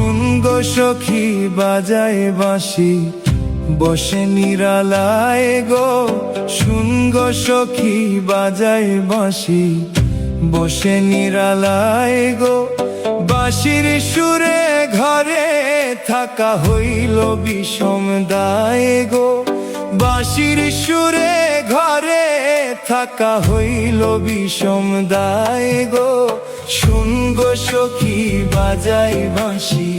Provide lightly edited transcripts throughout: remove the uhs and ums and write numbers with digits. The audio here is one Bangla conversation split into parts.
শুনগো সখী বাজায় বাঁশি বসে নিরালায় গো। শুনগো সখী বাজায় বাঁশি বসে নিরালায় গো। বাঁশির সুরে ঘরে থাকা হইল বিষম দায় গো। বাঁশির সুরে ঘরে থাকা হইল বিষম দায় গো। শুনগো সখী বাজায় বাঁশি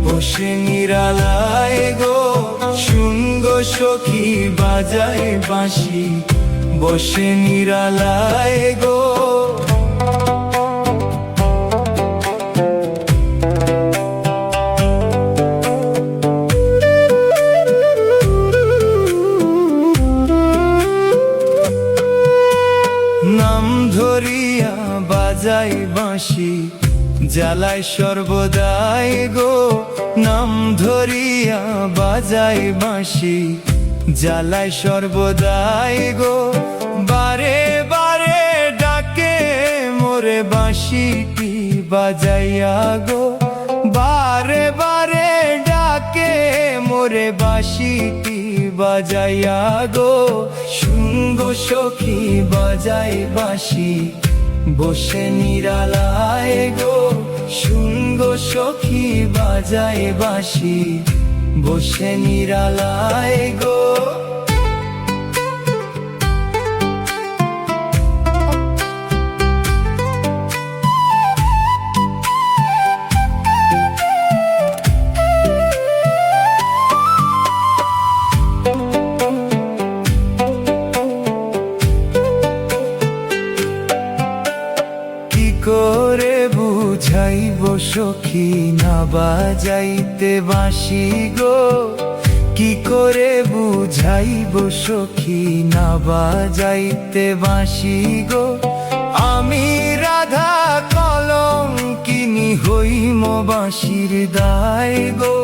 বসে নিরালায় গো। শুনগো সখী বাজায় বাঁশি বসে নিরালায় গো। নাম ধরিয়া বাজাই বাঁশি জ্বালায় সর্বদাই গো। নাম ধরিয়া বাজাই বাঁশি জ্বালায় সর্বদাই গো। বারে বারে ডাকে মোরে বাঁশিটি বাজাইয়া গো। বারে বারে ডাকে মোরে বাঁশিটি বাজাইয়া গো। শুনগো সখী বাজাই বাঁশি বসে নিরালায় গো। শুনগো সখী বাজায় বাঁশি বসে নিরালায় গো। কি করে বুঝাইব সখী না বাজাইতে বাঁশি গো। কি করে বুঝাইব সখী না বাজাইতে বাঁশি গো। আমি রাধা কলঙ্কিনী হইম বাঁশির দায় গো।